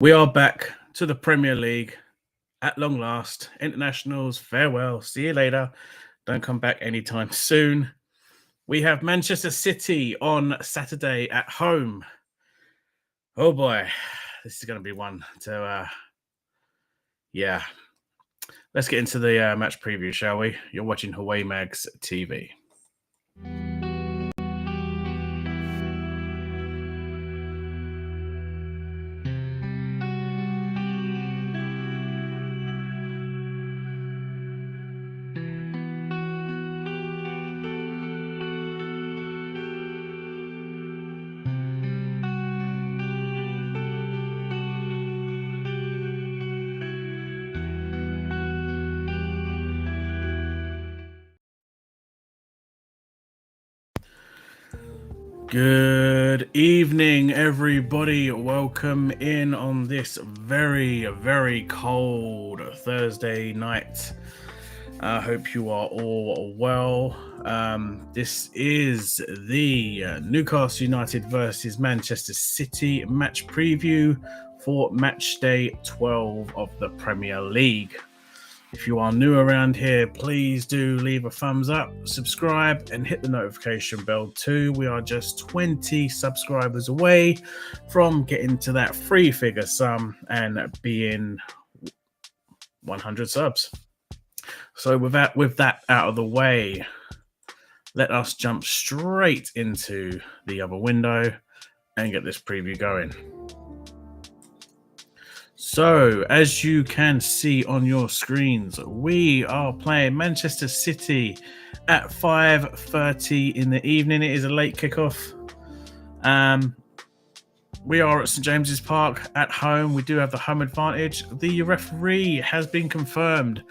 We are back to the Premier League at long last. Internationals, farewell. See you later. Don't come back anytime soon. We have Manchester City on Saturday at home. Oh boy, this is going to be one to, yeah. Let's get into the match preview, shall we? You're watching Hawaii Mags TV. Good evening, everybody. Welcome in on this very, very cold Thursday night. I hope you are all well. This is the Newcastle United versus Manchester City match preview for Matchday 12 of the Premier League. If you are new around here, please do leave a thumbs up, subscribe, and hit the notification bell too. We are just 20 subscribers away from getting to that three-figure sum and being 100 subs. So with that out of the way, let us jump straight into the other window and get this preview going. So, as you can see on your screens, we are playing Manchester City at 5:30 in the evening. It is a late kickoff. We are at St James's Park at home. We do have the home advantage. The referee has been confirmed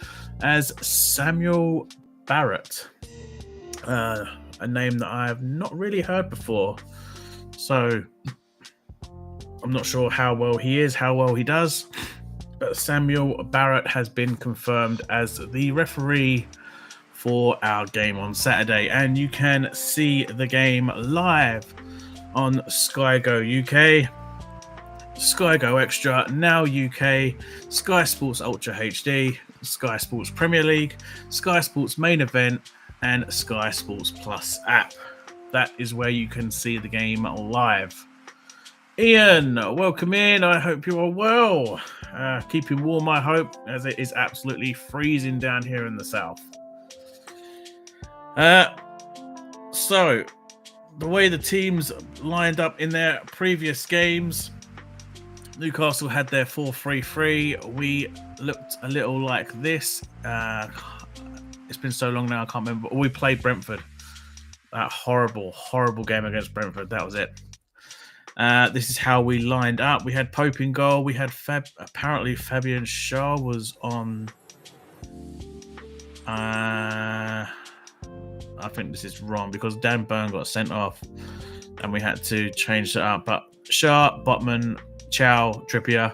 as Samuel Barrett, a name that I have not really heard before. So I'm not sure how well he is, how well he does, but Samuel Barrett has been confirmed as the referee for our game on Saturday. And you can see the game live on Sky Go UK, Sky Go Extra, Now UK, Sky Sports Ultra HD, Sky Sports Premier League, Sky Sports Main Event, and Sky Sports Plus app. That is where you can see the game live. Ian, welcome in. I hope you are well. Keeping warm, I hope, as it is absolutely freezing down here in the south. So, the way the teams lined up in their previous games, Newcastle had their 4-3-3. We looked a little like this. It's been so long now, I can't remember. We played Brentford. That horrible, horrible game against Brentford. That was it. This is how we lined up. We had Pope in goal. We had apparently Fabian Shaw was on. I think this is wrong because Dan Burn got sent off, and we had to change that up. But Shaw, Botman, Chow, Trippier,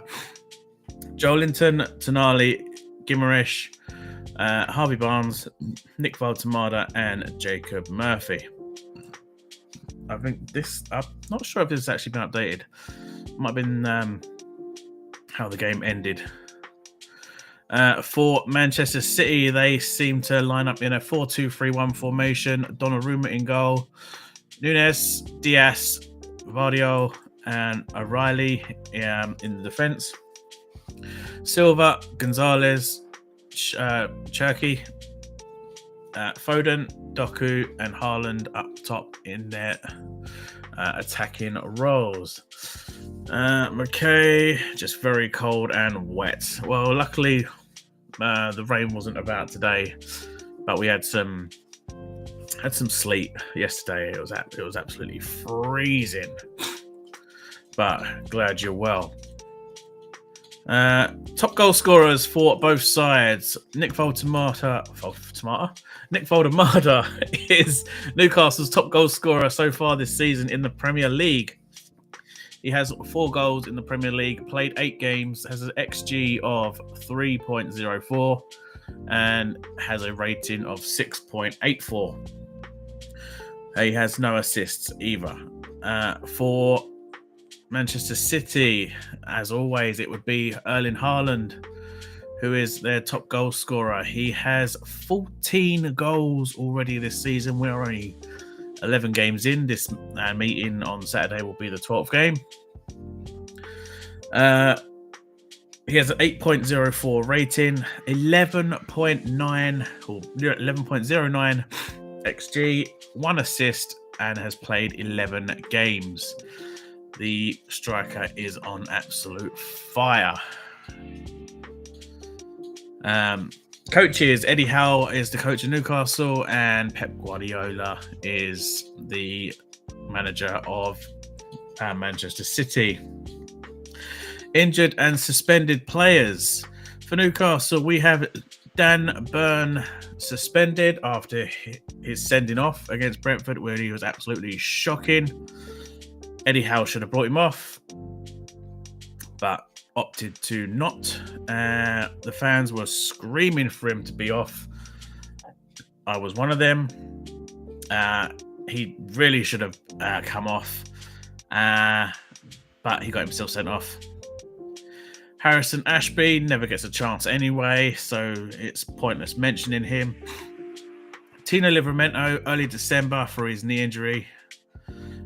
Joelinton, Tonali, Guimaraes, Harvey Barnes, Nick Valtamada, and Jacob Murphy. I think this, I'm not sure if this has actually been updated. Might have been how the game ended. For Manchester City, they seem to line up in a 4-2-3-1 formation. Donnarumma in goal. Nunes, Diaz, Vardio, and O'Reilly in the defence. Silva, Gonzalez, Cherky, Foden, Doku, and Haaland up top in their attacking roles. McKay, just very cold and wet. Well, luckily, the rain wasn't about today, but we had some sleet yesterday. It was absolutely freezing. But glad you're well. Top goal scorers for both sides. Nick Voldemada is Newcastle's top goal scorer so far this season in the Premier League. He has 4 goals in the Premier League, played 8 games, has an XG of 3.04, and has a rating of 6.84. He has no assists either. For Manchester City, as always, it would be Erling Haaland, who is their top goal scorer. He has 14 goals already this season. We're only 11 games in. This meeting on Saturday will be the 12th game. He has an 8.04 rating, 11.9 or 11.09 XG, 1 assist, and has played 11 games. The striker is on absolute fire. Coaches, Eddie Howe is the coach of Newcastle, and Pep Guardiola is the manager of Manchester City. Injured and suspended players. For Newcastle, we have Dan Burn suspended after his sending off against Brentford, where he was absolutely shocking. Eddie Howe should have brought him off, but opted to not. The fans were screaming for him to be off. I was one of them. He really should have come off, but he got himself sent off. Harrison Ashby never gets a chance anyway, so it's pointless mentioning him. Tino Livramento, early December for his knee injury.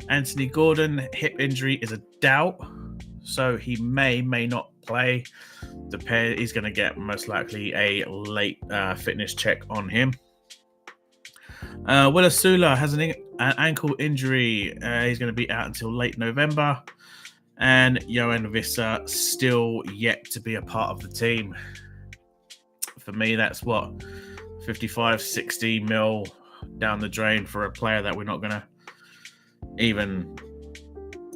Anthony Gordon, hip injury is a doubt, so he may not play. He's going to get most likely a late fitness check on him. Will Asula has an ankle injury. He's going to be out until late November. And Johan Visser still yet to be a part of the team. For me, that's 55, 60 mil down the drain for a player that we're not going to even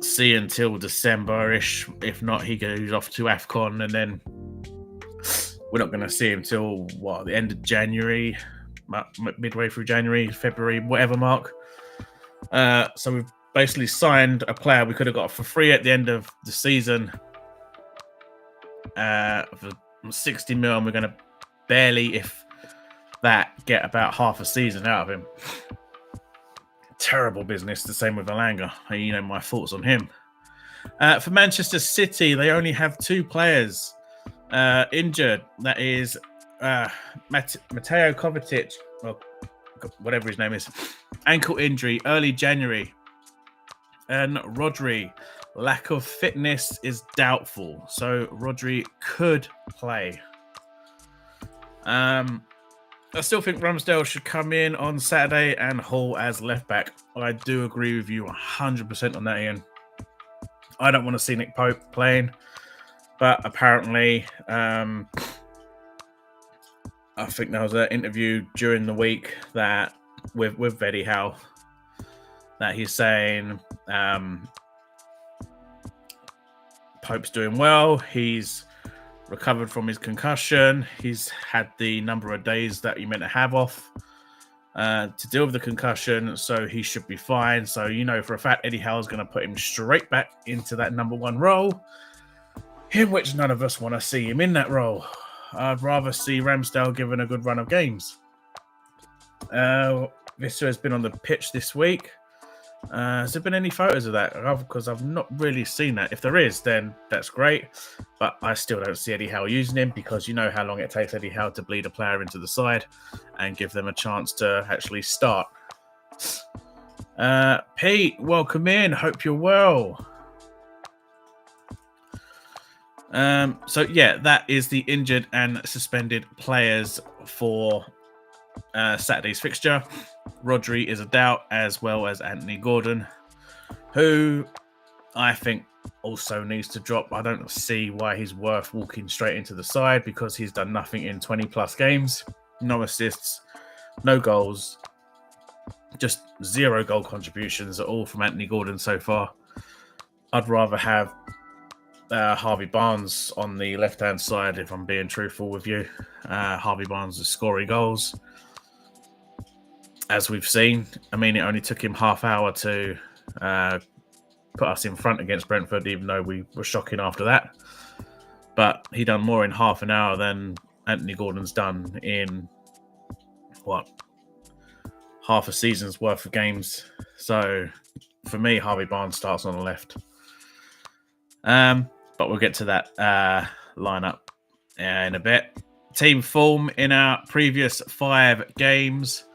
see until December-ish. If not, he goes off to AFCON, and then we're not going to see him till the end of January, midway through January, February, whatever mark. So we've basically signed a player we could have got for free at the end of the season for 60 mil, and we're going to barely, if that, get about half a season out of him. Terrible business. The same with Alanga. You know my thoughts on him. For Manchester City, they only have 2 players injured. That is Mateo Kovacic, well, whatever his name is, ankle injury, early January. And Rodri, lack of fitness is doubtful, so Rodri could play. I still think Ramsdale should come in on Saturday and Hall as left back. I do agree with you 100% on that, Ian. I don't want to see Nick Pope playing, but apparently, I think there was an interview during the week that with Eddie Howe that he's saying Pope's doing well. He's recovered from his concussion. He's had the number of days that he meant to have off to deal with the concussion, so he should be fine. So, for a fact, Eddie Howe is going to put him straight back into that number 1 role, in which none of us want to see him in that role. I'd rather see Ramsdale given a good run of games. Visser has been on the pitch this week. Has there been any photos of that? Because I've not really seen that. If there is, then that's great. But I still don't see Eddie Howe using him, because you know how long it takes Eddie Howe to bleed a player into the side and give them a chance to actually start. Pete, welcome in. Hope you're well. That is the injured and suspended players for Saturday's fixture. Rodri is a doubt, as well as Anthony Gordon, who I think also needs to drop. I don't see why he's worth walking straight into the side, because he's done nothing in 20 plus games. No assists, no goals, just 0 goal contributions at all from Anthony Gordon so far. I'd rather have Harvey Barnes on the left-hand side, if I'm being truthful with you. Harvey Barnes is scoring goals, as we've seen. I mean, it only took him half hour to put us in front against Brentford, even though we were shocking after that. But he done more in half an hour than Anthony Gordon's done in, half a season's worth of games. So, for me, Harvey Barnes starts on the left. But we'll get to that lineup in a bit. Team form in our previous 5 games.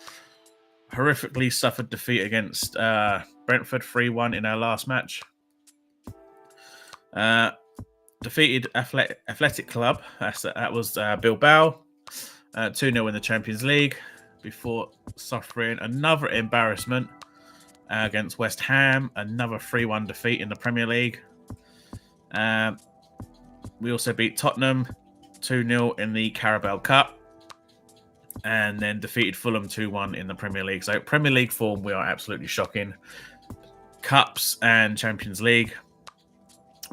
Horrifically suffered defeat against Brentford 3-1 in our last match. Defeated Athletic Club. That was Bilbao. 2-0 in the Champions League before suffering another embarrassment against West Ham. Another 3-1 defeat in the Premier League. We also beat Tottenham 2-0 in the Carabao Cup. And then defeated Fulham 2-1 in the Premier League. So Premier League form, we are absolutely shocking. Cups and Champions League,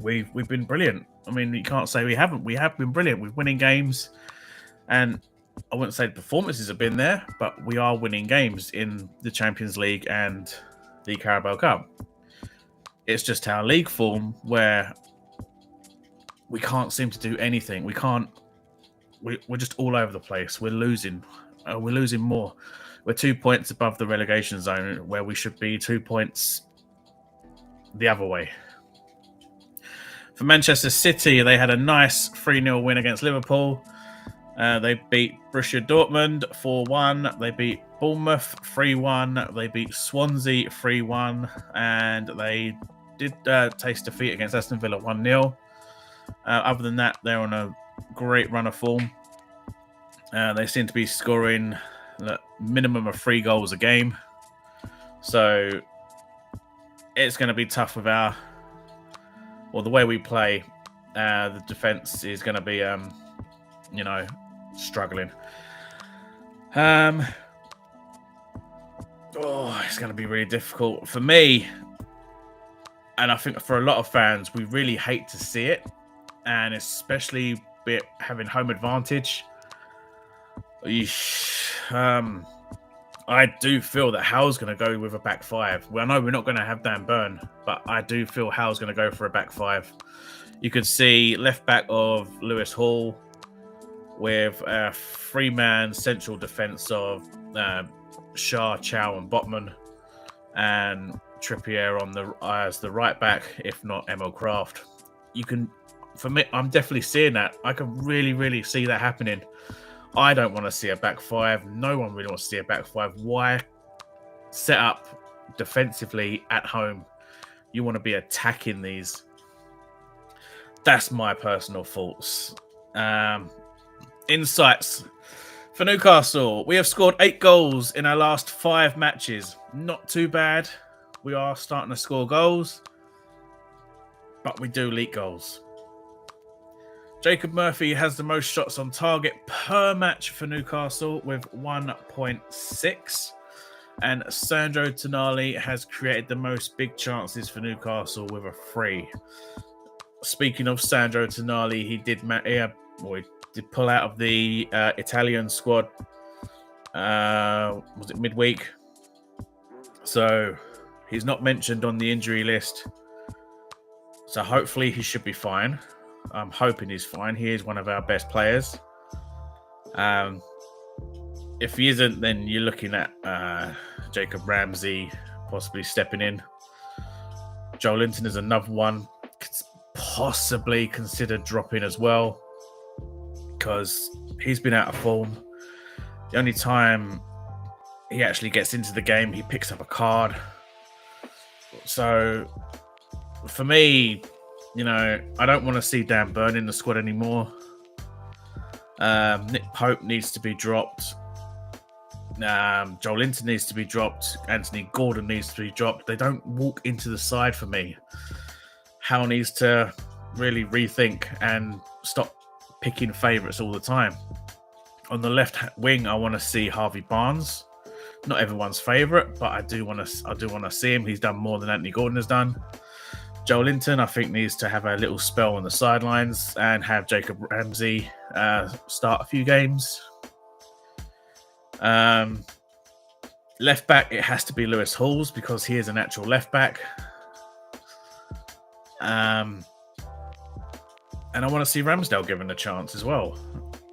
we've been brilliant. I mean, you can't say we haven't. We have been brilliant. We're winning games. And I wouldn't say the performances have been there, but we are winning games in the Champions League and the Carabao Cup. It's just our league form where we can't seem to do anything. We're just all over the place. We're losing. We're losing more. We're 2 points above the relegation zone where we should be 2 points the other way. For Manchester City, they had a nice 3-0 win against Liverpool. They beat Borussia Dortmund 4-1. They beat Bournemouth 3-1. They beat Swansea 3-1. And they did taste defeat against Aston Villa 1-0. Other than that, they're on a great run of form. They seem to be scoring a minimum of 3 goals a game. So it's going to be tough with the way we play. The defence is going to be, struggling. It's going to be really difficult for me. And I think for a lot of fans, we really hate to see it. And especially having home advantage. I do feel that Hal's going to go with a back 5. Well, I know we're not going to have Dan Burn, but I do feel Hal's going to go for a back 5. You could see left back of Lewis Hall with a 3-man central defence of Shah, Chow and Botman, and Trippier as the right back, if not Emil Kraft. For me, I'm definitely seeing that. I can really, really see that happening. I don't want to see a back 5. No one really wants to see a back 5. Why set up defensively at home? You want to be attacking these. That's my personal thoughts. Insights. For Newcastle, we have scored 8 goals in our last 5 matches. Not too bad. We are starting to score goals, but we do leak goals. Jacob Murphy has the most shots on target per match for Newcastle with 1.6. And Sandro Tonali has created the most big chances for Newcastle with a 3. Speaking of Sandro Tonali, he did pull out of the Italian squad. Was it midweek? So he's not mentioned on the injury list. So hopefully he should be fine. I'm hoping he's fine. He is one of our best players. If he isn't, then you're looking at Jacob Ramsey possibly stepping in. Joe Linton is another one. Could possibly consider dropping as well because he's been out of form. The only time he actually gets into the game, he picks up a card. So for me, I don't want to see Dan Burn in the squad anymore. Nick Pope needs to be dropped. Joel Linton needs to be dropped. Anthony Gordon needs to be dropped. They don't walk into the side for me. Hal needs to really rethink and stop picking favourites all the time. On the left wing, I want to see Harvey Barnes. Not everyone's favourite, but I do want to see him. He's done more than Anthony Gordon has done. Joe Linton, I think, needs to have a little spell on the sidelines and have Jacob Ramsey start a few games. Left back, it has to be Lewis Halls because he is a natural left back. And I want to see Ramsdale given a chance as well.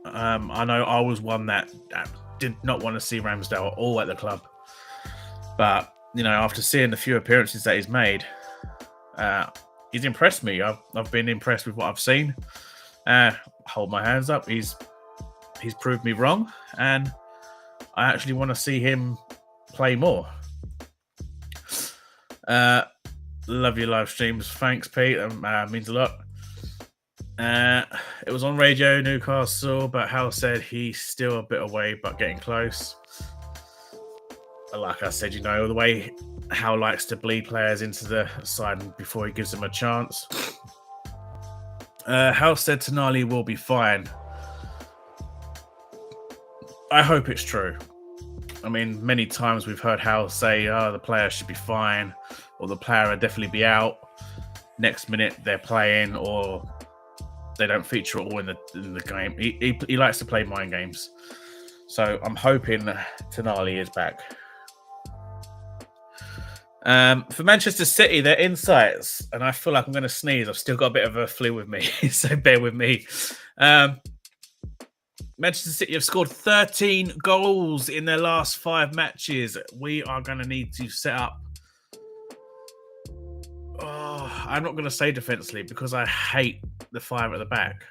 I know I was one that did not want to see Ramsdale at all at the club. But, after seeing the few appearances that he's made, he's impressed me. I've been impressed with what I've seen. Hold my hands up. He's proved me wrong, and I actually want to see him play more. Love your live streams. Thanks, Pete. Means a lot. It was on Radio Newcastle, but Hal said he's still a bit away, but getting close. Like I said, the way Hal likes to bleed players into the side before he gives them a chance. Hal said Tonali will be fine. I hope it's true. I mean, many times we've heard Hal say, the player should be fine, or the player will definitely be out. Next minute, they're playing, or they don't feature at all in the game. He likes to play mind games. So I'm hoping Tonali is back. For Manchester City, their insights, and I feel like I'm going to sneeze. I've still got a bit of a flu with me, so bear with me. Manchester City have scored 13 goals in their last 5 matches. We are going to need to set up. I'm not going to say defensively because I hate the 5 at the back.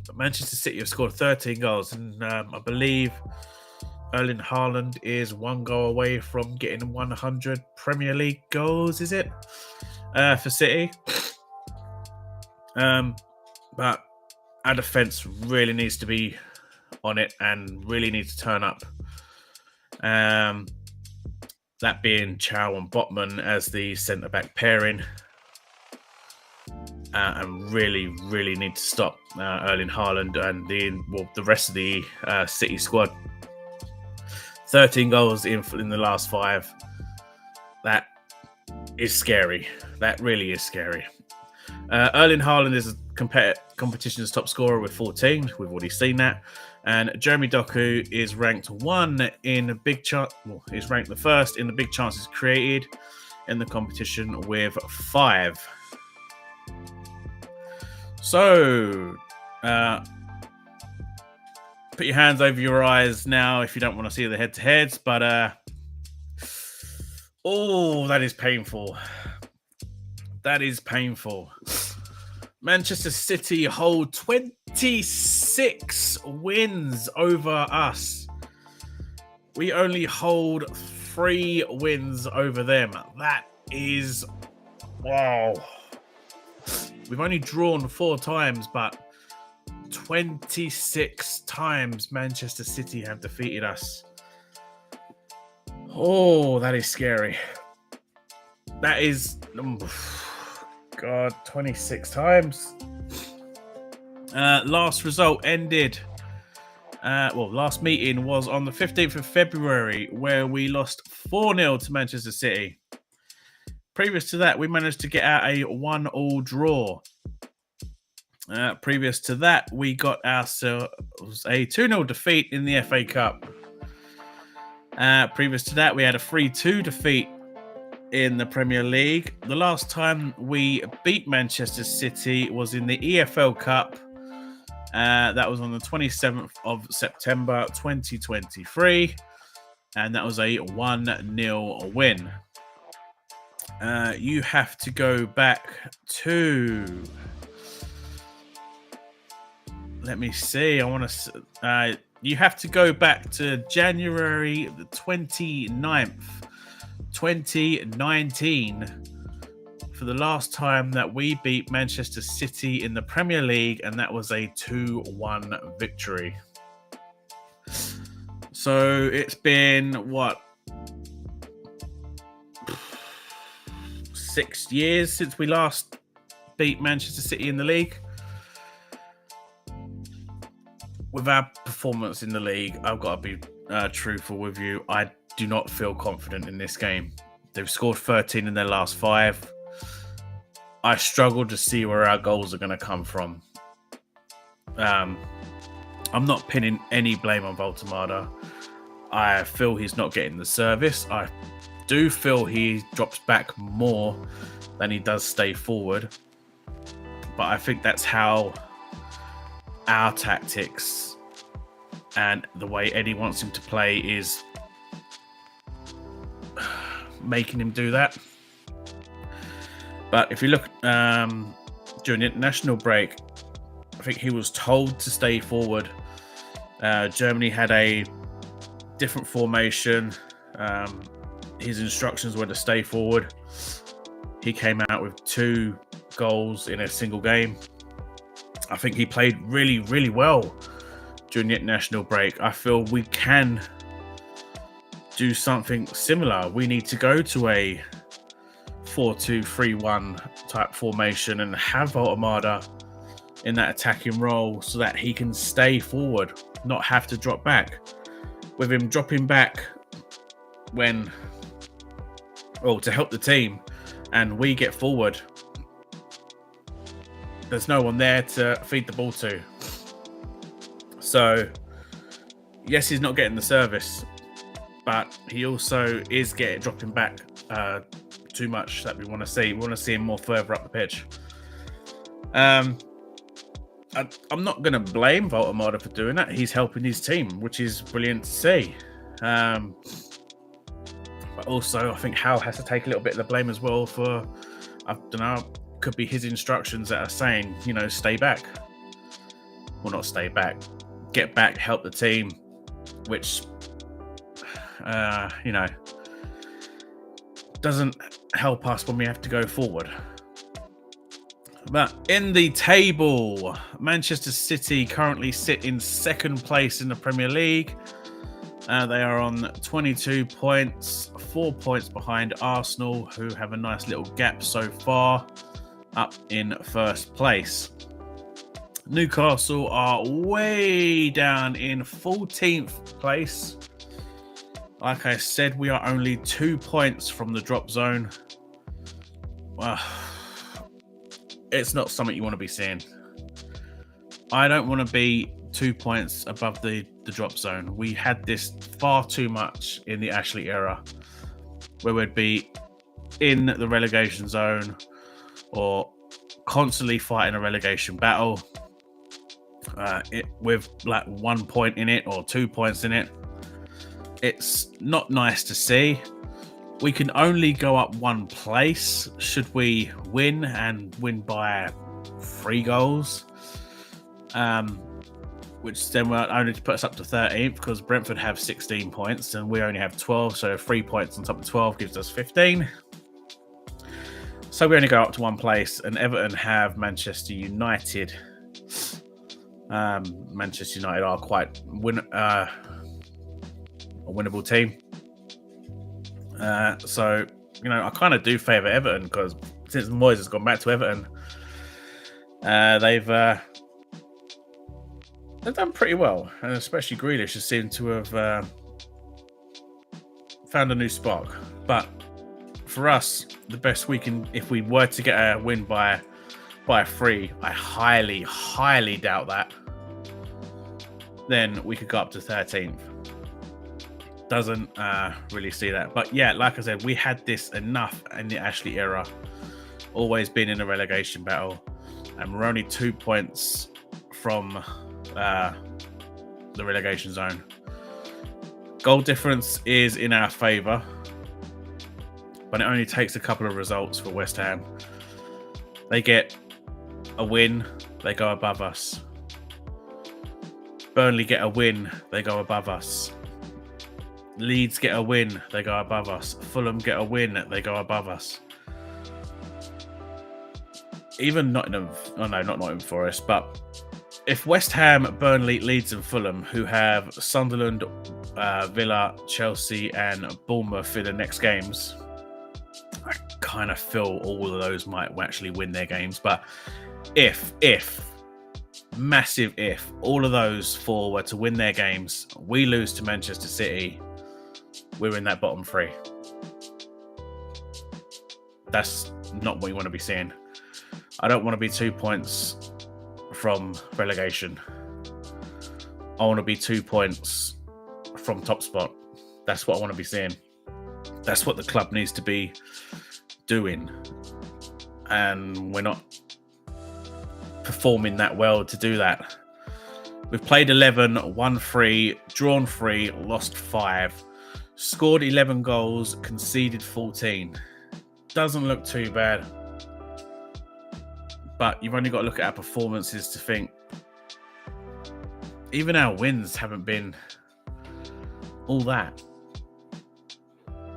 But Manchester City have scored 13 goals, and I believe Erling Haaland is 1 goal away from getting 100 Premier League goals, is it? For City. But our defence really needs to be on it and really needs to turn up. That being Chow and Botman as the centre-back pairing. And really, really need to stop Erling Haaland and the rest of the City squad. 13 goals in the last 5. That is scary. That really is scary. Erling Haaland is competition's top scorer with 14. We've already seen that. And Jeremy Doku is ranked 1 in big is ranked the first in the big chances created in the competition with 5. So, put your hands over your eyes now if you don't want to see the head-to-heads. But, that is painful. That is painful. Manchester City hold 26 wins over us. We only hold 3 wins over them. That is... wow. We've only drawn 4 times, but 26 times Manchester City have defeated us. Oh, that is scary. That is... God, 26 times. Last result ended... last meeting was on the 15th of February, where we lost 4-0 to Manchester City. Previous to that, we managed to get out a 1-1 draw. Previous to that, we got ourselves a 2-0 defeat in the FA Cup. Previous to that, we had a 3-2 defeat in the Premier League. The last time we beat Manchester City was in the EFL Cup. That was on the 27th of September 2023. And that was a 1-0 win. You have to go back to... let me see. You have to go back to January the 29th, 2019 for the last time that we beat Manchester City in the Premier League, and that was a 2-1 victory. So it's been, 6 years since we last beat Manchester City in the league. With our performance in the league, I've got to be truthful with you. I do not feel confident in this game. They've scored 13 in their last 5. I struggle to see where our goals are going to come from. I'm not pinning any blame on Voltemada. I feel he's not getting the service. I do feel he drops back more than he does stay forward. But I think that's how our tactics and the way Eddie wants him to play is making him do that. But if you look during the international break, I think he was told to stay forward. Germany had a different formation. His instructions were to stay forward. He came out with 2 goals in a single game. I think he played really, really well during the international break. I feel we can do something similar. We need to go to a 4-2-3-1 type formation and have Voltemada in that attacking role so that he can stay forward, not have to drop back. With him dropping back to help the team and we get forward, there's no one there to feed the ball to. So, yes, he's not getting the service, but he also is dropping back too much that we want to see. We want to see him more further up the pitch. I'm not going to blame Voltemada for doing that. He's helping his team, which is brilliant to see. But also, I think Hal has to take a little bit of the blame as well for, I don't know, could be his instructions that are saying, stay back. Well, not stay back. Get back, help the team, which, doesn't help us when we have to go forward. But in the table, Manchester City currently sit in second place in the Premier League. They are on 22 points, 4 points behind Arsenal, who have a nice little gap so far, up in first place. Newcastle are way down in 14th place. Like I said, we are only 2 points from the drop zone. Well, it's not something you want to be seeing. I don't want to be 2 points above the drop zone. We had this far too much in the Ashley era, where we'd be in the relegation zone or constantly fighting a relegation battle with like 1 point in it or 2 points in it. It's not nice to see. We can only go up 1 place should we win, and win by 3 goals. Which then will only put us up to 13th, because Brentford have 16 points and we only have 12. So 3 points on top of 12 gives us 15. So we only go up to 1 place, and Everton have Manchester United. Manchester United are quite a winnable team. So, I kind of do favour Everton, because since Moyes has gone back to Everton, they've done pretty well, and especially Grealish has seemed to have found a new spark. But for us, the best we can, if we were to get a win by 3, I highly, highly doubt that, then we could go up to 13th. Doesn't really see that. But yeah, like I said, we had this enough in the Ashley era, always been in a relegation battle, and we're only 2 points from the relegation zone. Goal difference is in our favour, but it only takes a couple of results for West Ham. They get a win, they go above us. Burnley get a win, they go above us. Leeds get a win, they go above us. Fulham get a win, they go above us. Even not Nottingham Forest, but if West Ham, Burnley, Leeds and Fulham, who have Sunderland, Villa, Chelsea and Bournemouth in the next games, I kind of feel all of those might actually win their games. But massive if, all of those 4 were to win their games, we lose to Manchester City, we're in that bottom 3. That's not what you want to be seeing. I don't want to be 2 points from relegation. I want to be 2 points from top spot. That's what I want to be seeing. That's what the club needs to be doing. And we're not performing that well to do that. We've played 11, won 3, drawn 3, lost 5, scored 11 goals, conceded 14. Doesn't look too bad. But you've only got to look at our performances to think even our wins haven't been all that.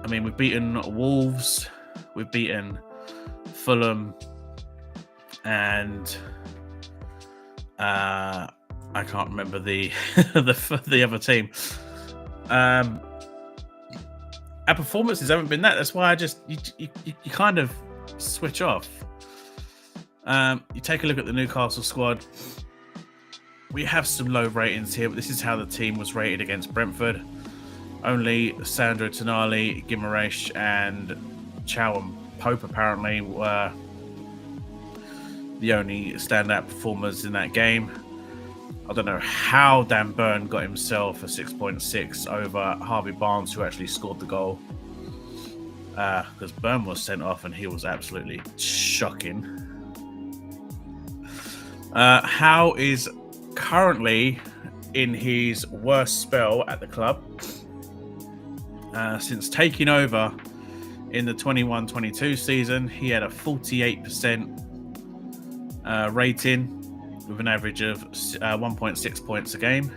I mean, we've beaten Wolves, we've beaten Fulham, and I can't remember the the other team. Our performances haven't been that. That's why you kind of switch off. You take a look at the Newcastle squad. We have some low ratings here, but this is how the team was rated against Brentford. Only Sandro Tonali, Guimaraes, and Chow and Pope apparently were the only standout performers in that game. I don't know how Dan Burn got himself a 6.6 over Harvey Barnes, who actually scored the goal. Because Burn was sent off and he was absolutely shocking. Howe is currently in his worst spell at the club. Since taking over in the 21-22 season, he had a 48% rating with an average of 1.6 points a game.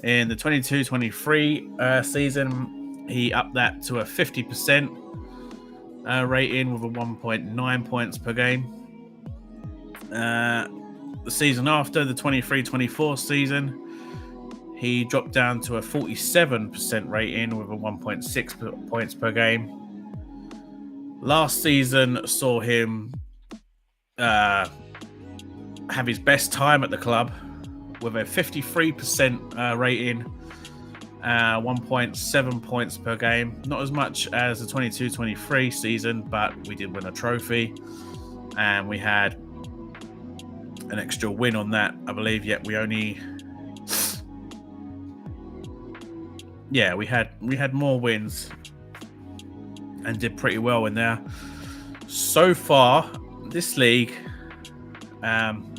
In the 22-23 season, he upped that to a 50% rating with a 1.9 points per game. The season after, the 23-24 season, he dropped down to a 47% rating with a 1.6 points per game. Last season saw him have his best time at the club with a 53% rating, 1.7 points per game. Not as much as the 22-23 season, but we did win a trophy and we had an extra win on that, I believe. Yet we only... Yeah, we had more wins and did pretty well in there. So far, this league,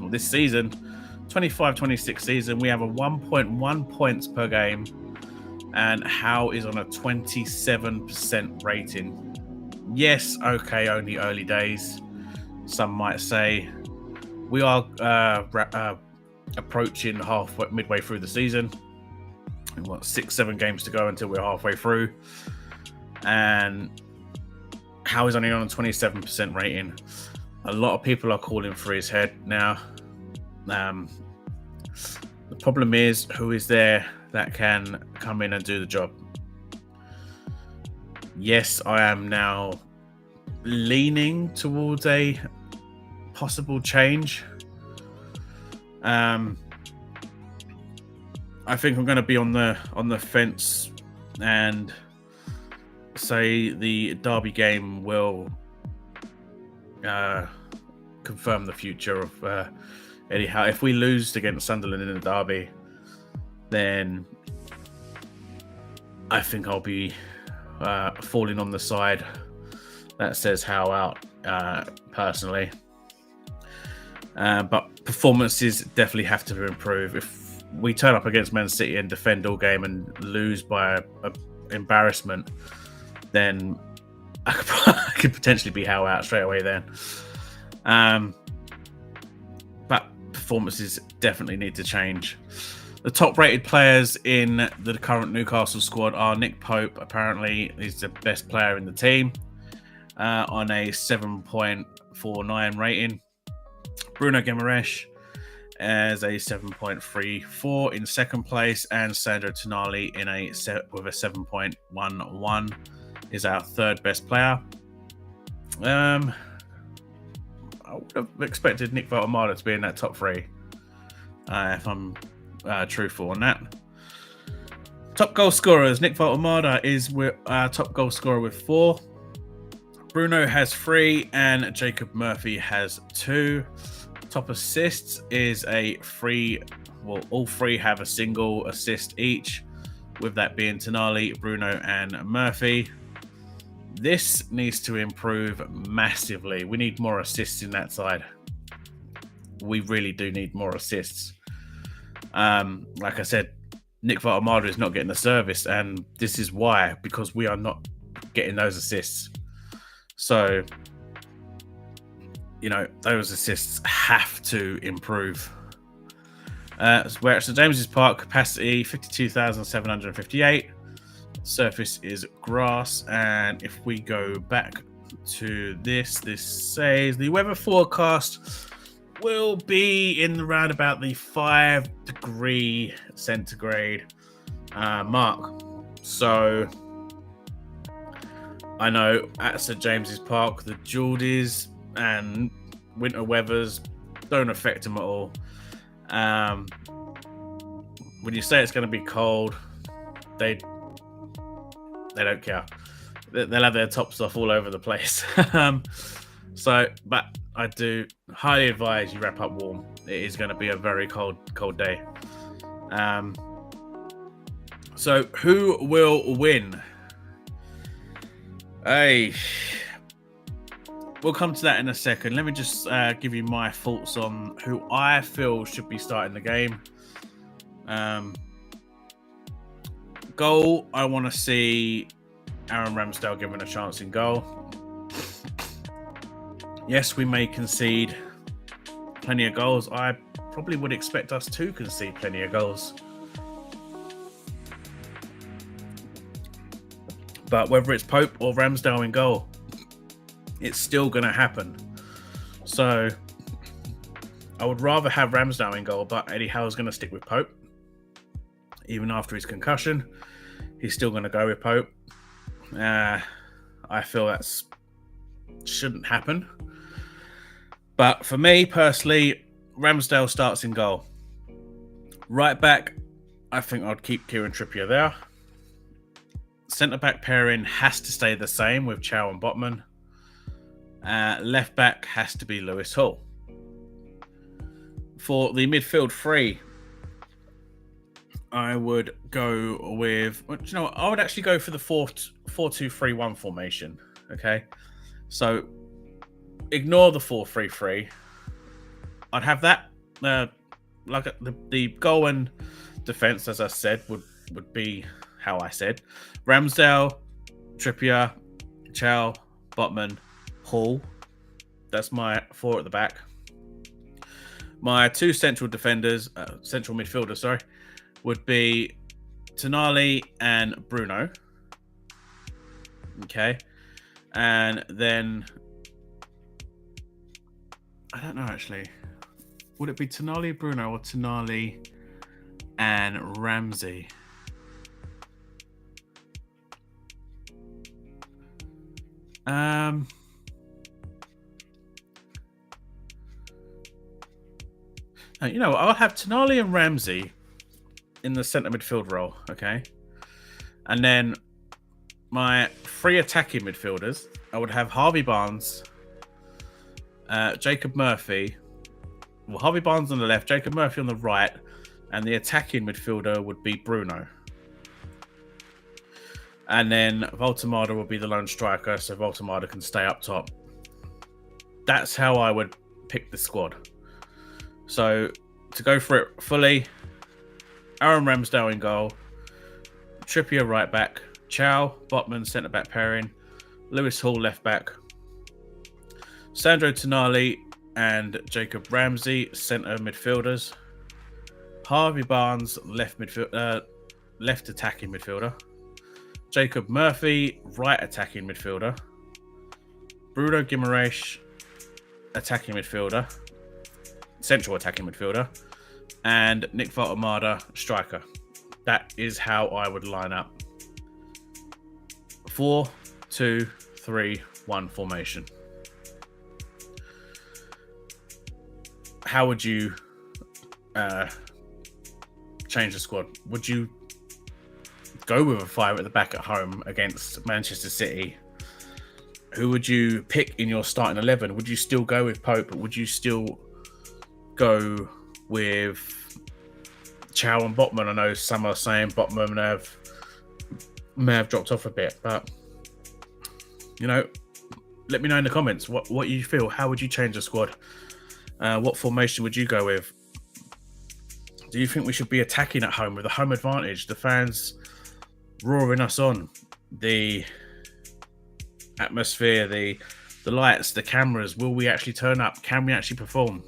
this season, 25-26 season, we have a 1.1 points per game, and Howe is on a 27% rating. Yes, okay, only early days, some might say. We are approaching midway through the season. We've got 6-7 games to go until we're halfway through, and Howe is only on a 27% rating. A lot of people are calling for his head now. The problem is, who is there that can come in and do the job? Yes, I am now leaning towards a possible change. I think I'm going to be on the fence and say the Derby game will confirm the future of Eddie Howe. If we lose against Sunderland in the Derby, then I think I'll be falling on the side that says Howe out, personally. But performances definitely have to improve. If we turn up against Man City and defend all game and lose by a embarrassment, then I could potentially be Howe out straight away then. But performances definitely need to change. The top rated players in the current Newcastle squad are Nick Pope. Apparently he's the best player in the team, on a 7.49 rating. Bruno Guimaraes as a 7.34 in second place, and Sandro Tonali with a 7.11 is our third best player. I would have expected Nick Valtamada to be in that top three, if I'm truthful on that. Top goal scorers: Nick Valtamada is top goal scorer with 4. Bruno has 3, and Jacob Murphy has 2. Top assists is a 3. Well, all 3 have a single assist each, with that being Tonali, Bruno, and Murphy. This needs to improve massively. We need more assists in that side. We really do need more assists. Like I said, Nick Valtamada is not getting the service, and this is why, because we are not getting those assists. So, those assists have to improve. We're at St James's Park, capacity 52,758. Surface is grass, and if we go back to this says the weather forecast will be in around about the 5-degree centigrade mark. So I know at St James's Park the Geordies and winter weathers don't affect them at all. When you say it's going to be cold, they don't care. They'll have their tops off all over the place. But I do highly advise you wrap up warm. It is going to be a very cold day. So who will win? We'll come to that in a second. Let me just give you my thoughts on who I feel should be starting the game. Goal, I want to see Aaron Ramsdale given a chance in goal. Yes, we may concede plenty of goals. I probably would expect us to concede plenty of goals. But whether it's Pope or Ramsdale in goal, it's still going to happen. So I would rather have Ramsdale in goal, but Eddie Howe's going to stick with Pope. Even after his concussion, he's still going to go with Pope. I feel that shouldn't happen. But for me personally, Ramsdale starts in goal. Right back, I think I'd keep Kieran Trippier there. Centre-back pairing has to stay the same with Chow and Botman. Left back has to be Lewis Hall. For the midfield three, I would go with... I would actually go for the 4-2-3-1 formation. Okay? So, ignore the 4-3-3. I'd have that. The goal and defence, as I said, would be how I said. Ramsdale, Trippier, Chow, Botman, Hall. That's my four at the back. My two central midfielders, would be Tonali and Bruno. Okay. And then I don't know actually. Would it be Tonali, Bruno, or Tonali and Ramsey? I'll have Tonali and Ramsey in the centre midfield role, okay? And then my three attacking midfielders, I would have Harvey Barnes, Jacob Murphy. Well, Harvey Barnes on the left, Jacob Murphy on the right, and the attacking midfielder would be Bruno. And then Voltemada will be the lone striker, so Voltemada can stay up top. That's how I would pick the squad. So, to go for it fully, Aaron Ramsdale in goal, Trippier right back, Chow, Botman centre-back pairing, Lewis Hall left back, Sandro Tonali and Jacob Ramsey centre midfielders, Harvey Barnes left attacking midfielder, Jacob Murphy right attacking midfielder, Bruno Guimaraes attacking midfielder, central attacking midfielder, and Nick Voltemada striker. That is how I would line up. 4-2-3-1 formation. How would you change the squad? Would you go with a 5 at the back at home against Manchester City? Who would you pick in your starting 11? Would you still go with Pope? Would you still go with Chow and Botman? I know some are saying Botman may have dropped off a bit, but let me know in the comments what you feel. How would you change the squad? What formation would you go with? Do you think we should be attacking at home with a home advantage? The fans roaring us on, the atmosphere, the The lights, the cameras, will we actually turn up? Can we actually perform?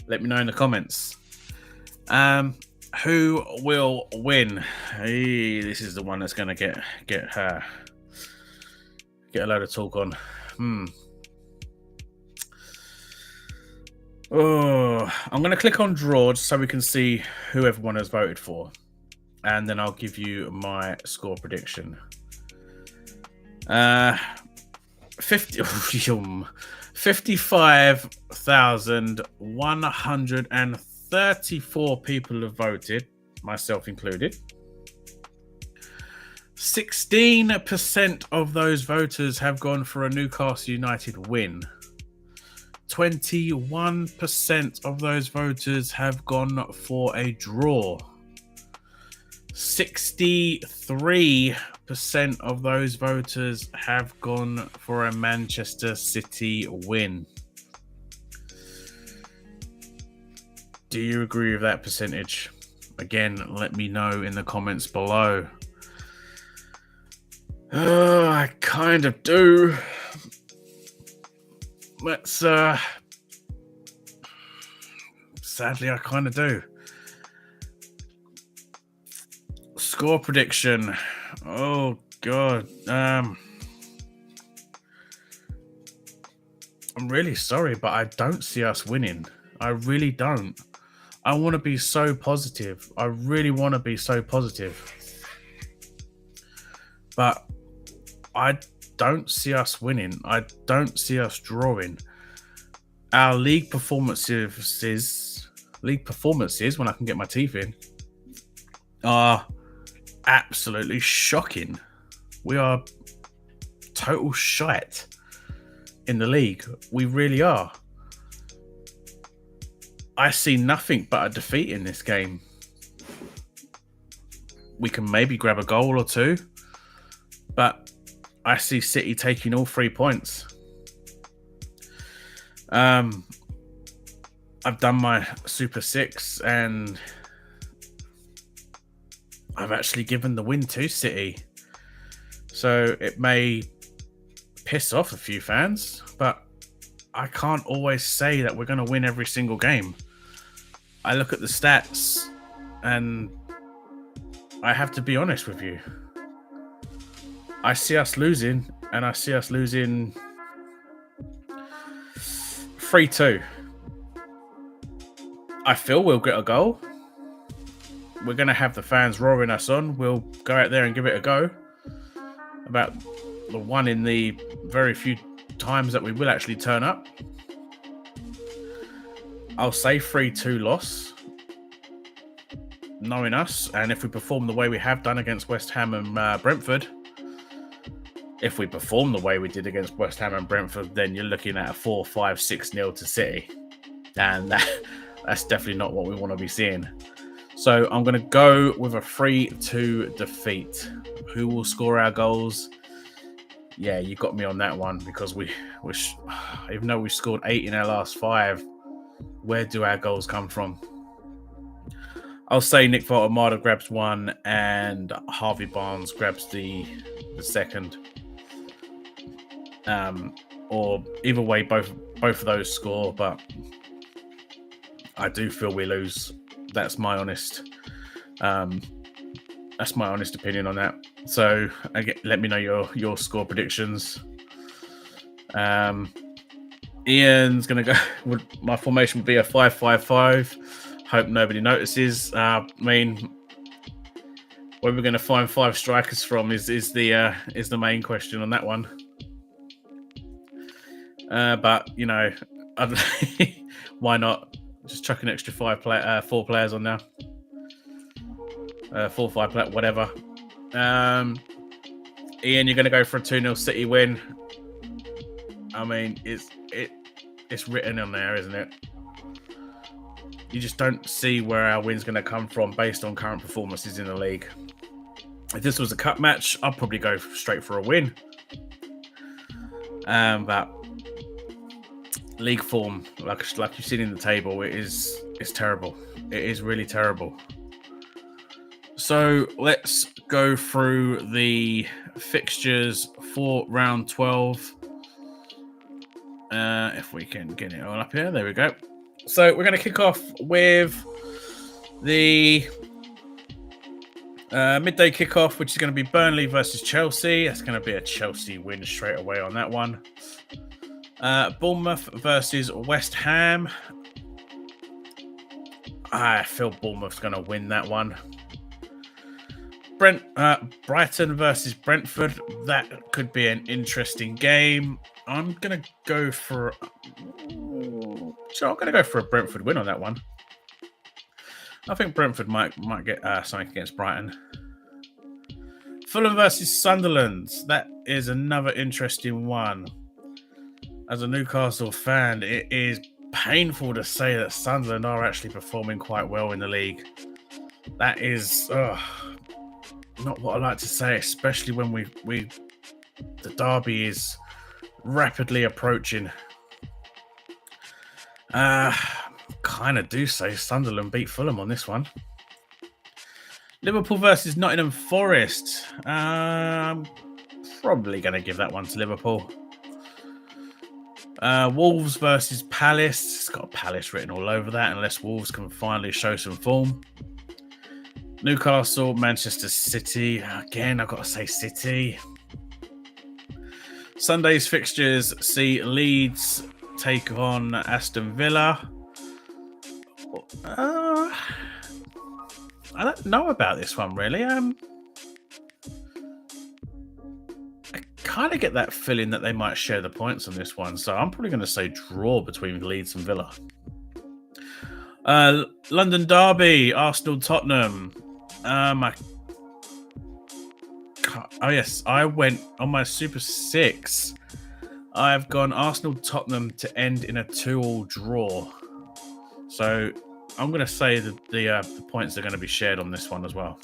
Let me know in the comments. Who will win? Hey, this is the one that's going to get a load of talk on. Oh, I'm going to click on draw so we can see who everyone has voted for. And then I'll give you my score prediction. 55,134 people have voted, myself included. 16% of those voters have gone for a Newcastle United win. 21% of those voters have gone for a draw. 63% of those voters have gone for a Manchester City win. Do you agree with that percentage? Again, let me know in the comments below. I kind of do. Sadly, I kind of do. Score prediction. Oh God. I'm really sorry, but I don't see us winning. I really don't. I want to be so positive. I really want to be so positive. But I don't see us winning. I don't see us drawing. Our league performances, when I can get my teeth in, are absolutely shocking. We are total shite in the league. We really are. I see nothing but a defeat in this game. We can maybe grab a goal or two, but I see City taking all 3 points. I've done my Super 6 and I've actually given the win to City. So it may piss off a few fans, but I can't always say that we're going to win every single game. I look at the stats and I have to be honest with you. I see us losing, and I see us losing 3-2. I feel we'll get a goal. We're going to have the fans roaring us on. We'll go out there and give it a go. About the one in the very few times that we will actually turn up. I'll say 3-2 loss, knowing us, and if we perform the way we have done against West Ham and Brentford, if we perform the way we did against West Ham and Brentford, then you're looking at a 4-5-6-0 to City. And that's definitely not what we want to be seeing. So I'm going to go with a 3-2 defeat. Who will score our goals? Yeah, you got me on that one, because even though we scored 8 in our last 5, where do our goals come from? I'll say Nick Voltemada grabs 1 and Harvey Barnes grabs the second. Or either way, both of those score, but I do feel we lose. That's my honest opinion on that. So again, let me know your score predictions. Ian's gonna go. My formation would be a 5-5-5. Hope nobody notices. I mean, where we're going to find 5 strikers from is the main question on that one. But you know, why not just chuck an extra 4 players on now? 4-5 play, whatever. Ian, you're going to go for a 2-0 City win. I mean, it's written on there, isn't it? You just don't see where our win's going to come from based on current performances in the league. If this was a cup match, I'd probably go straight for a win. But league form, like you've seen in the table, it's terrible. It is really terrible. So let's go through the fixtures for round 12. If we can get it all up here. There we go. So we're going to kick off with the midday kickoff, which is going to be Burnley versus Chelsea. That's going to be a Chelsea win straight away on that one. Bournemouth versus West Ham. I feel Bournemouth's going to win that one. Brighton versus Brentford. That could be an interesting game. I'm going to go for... So I'm going to go for a Brentford win on that one. I think Brentford might get something against Brighton. Fulham versus Sunderland. That is another interesting one. As a Newcastle fan, it is painful to say that Sunderland are actually performing quite well in the league. That is not what I like to say, especially when the derby is rapidly approaching. Kind of do say Sunderland beat Fulham on this one. Liverpool versus Nottingham Forest. Probably going to give that one to Liverpool. Wolves versus Palace. It's got Palace written all over that, unless Wolves can finally show some form. Newcastle, Manchester City. Again, I've got to say City. Sunday's fixtures see Leeds take on Aston Villa. I don't know about this one, really. I kind of get that feeling that they might share the points on this one, so I'm probably going to say draw between Leeds and Villa. London Derby, Arsenal-Tottenham. Oh yes, I went on my Super 6. I've gone Arsenal-Tottenham to end in a 2-2 draw. So I'm going to say that the points are going to be shared on this one as well.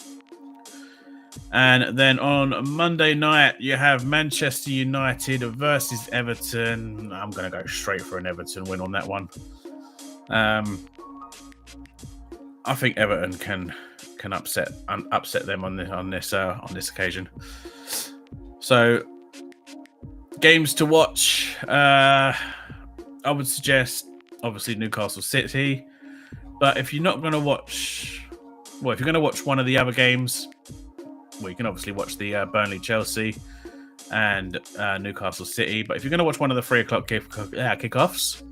And then on Monday night, you have Manchester United versus Everton. I'm going to go straight for an Everton win on that one. I think Everton can upset them on this occasion. So games to watch. I would suggest obviously Newcastle City, but if you're not going to watch, if you're going to watch one of the other games, you can obviously watch the Burnley Chelsea and Newcastle City. But if you're going to watch one of the 3 o'clock kickoffs,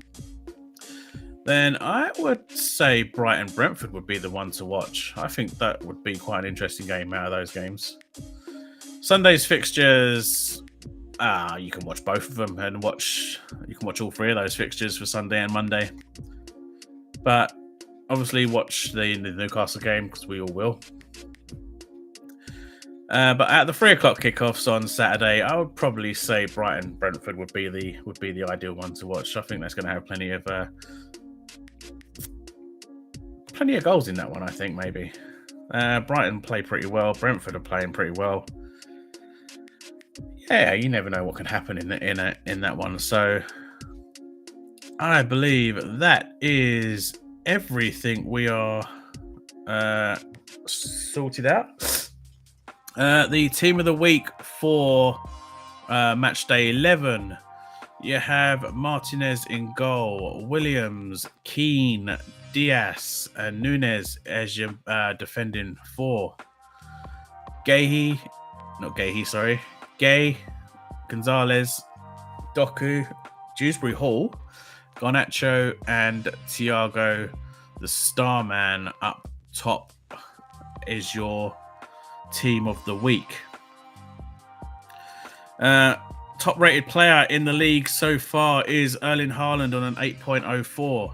then I would say Brighton Brentford would be the one to watch. I think that would be quite an interesting game out of those games. Sunday's fixtures, you can watch both of them and you can watch all 3 of those fixtures for Sunday and Monday. But obviously watch the Newcastle game because we all will. But at the 3 o'clock kickoffs on Saturday, I would probably say Brighton Brentford would be the ideal one to watch. I think that's going to have plenty of goals in that one. I think maybe Brighton play pretty well. Brentford are playing pretty well. Yeah, you never know what can happen in that one. So I believe that is everything we are sorted out. The team of the week for Matchday 11, you have Martinez in goal, Williams, Keane, Diaz, and Nunes as your defending 4. Gay, Gonzalez, Doku, Dewsbury Hall, Garnacho, and Thiago, the star man up top, is your team of the week. Top rated player in the league so far is Erling Haaland on an 8.04.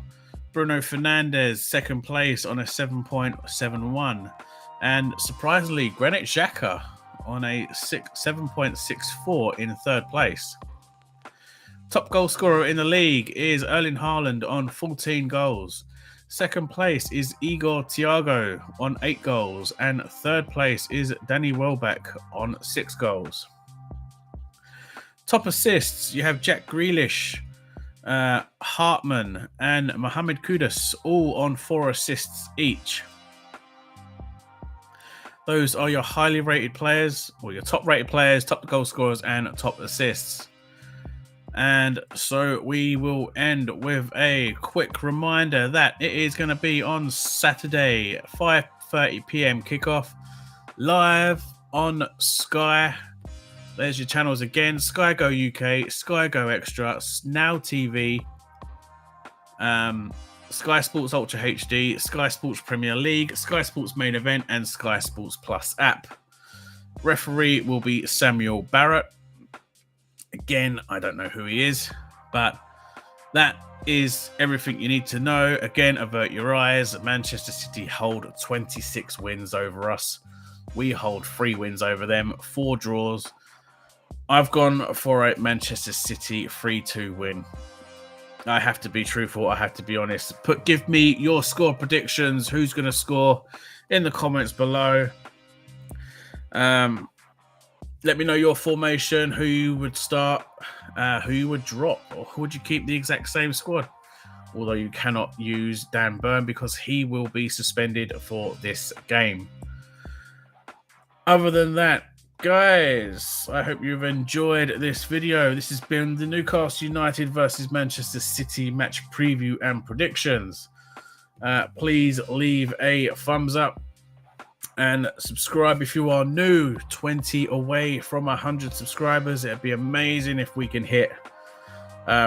Bruno Fernandes second place on a 7.71. And surprisingly, Granit Xhaka on a 7.64 in third place. Top goal scorer in the league is Erling Haaland on 14 goals. Second place is Igor Thiago on 8 goals. And third place is Danny Welbeck on 6 goals. Top assists, you have Jack Grealish, Hartman, and Mohamed Kudus, all on 4 assists each. Those are your highly rated players, or your top rated players, top goal scorers, and top assists. And so we will end with a quick reminder that it is going to be on Saturday, 5:30 p.m. kickoff, live on Sky. There's your channels again: Sky Go UK, Sky Go Extra, Now TV, Sky Sports Ultra HD, Sky Sports Premier League, Sky Sports Main Event, and Sky Sports Plus app. Referee will be Samuel Barrett. Again, I don't know who he is, but that is everything you need to know. Again, avert your eyes. Manchester City hold 26 wins over us. We hold 3 wins over them, 4 draws. I've gone for a Manchester City 3-2 win. I have to be truthful. I have to be honest. Give me your score predictions. Who's going to score in the comments below. Let me know your formation, who you would start, who you would drop, or would you keep the exact same squad? Although you cannot use Dan Burn because he will be suspended for this game. Other than that, guys, I hope you've enjoyed this video. This has been the Newcastle United versus Manchester City match preview and predictions. Please leave a thumbs up and subscribe if you are new. 20 away from 100 subscribers. It'd be amazing if we can hit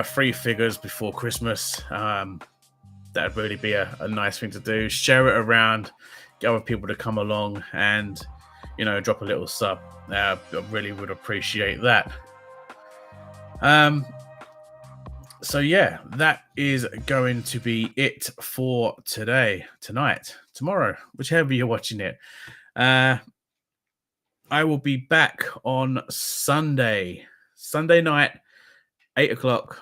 3 figures before Christmas. That'd really be a nice thing to do. Share it around, get other people to come along, and drop a little sub. I really would appreciate that. So yeah, that is going to be it for tonight, tomorrow, whichever you're watching it. I will be back on Sunday night, 8 o'clock,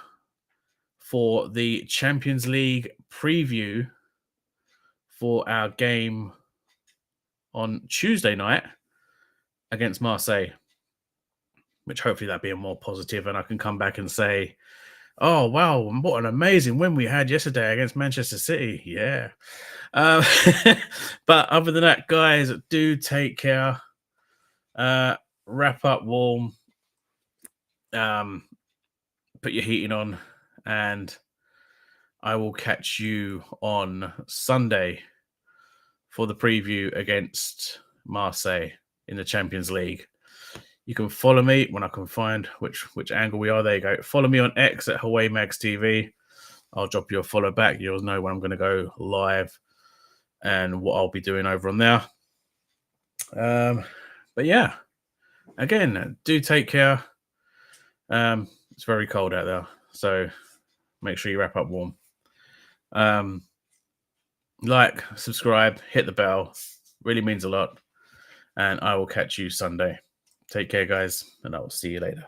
for the Champions League preview for our game on Tuesday night against Marseille, which hopefully that'll be a more positive, and I can come back and say, oh, wow, what an amazing win we had yesterday against Manchester City. Yeah. But other than that, guys, do take care. Wrap up warm. Put your heating on. And I will catch you on Sunday for the preview against Marseille in the Champions League. You can follow me when I can find which angle we are. There you go. Follow me on X at HawaiiMagsTV. I'll drop you a follow back. You'll know when I'm going to go live and what I'll be doing over on there. But yeah, again, do take care. It's very cold out there, so make sure you wrap up warm. Like, subscribe, hit the bell. Really means a lot. And I will catch you Sunday. Take care, guys, and I will see you later.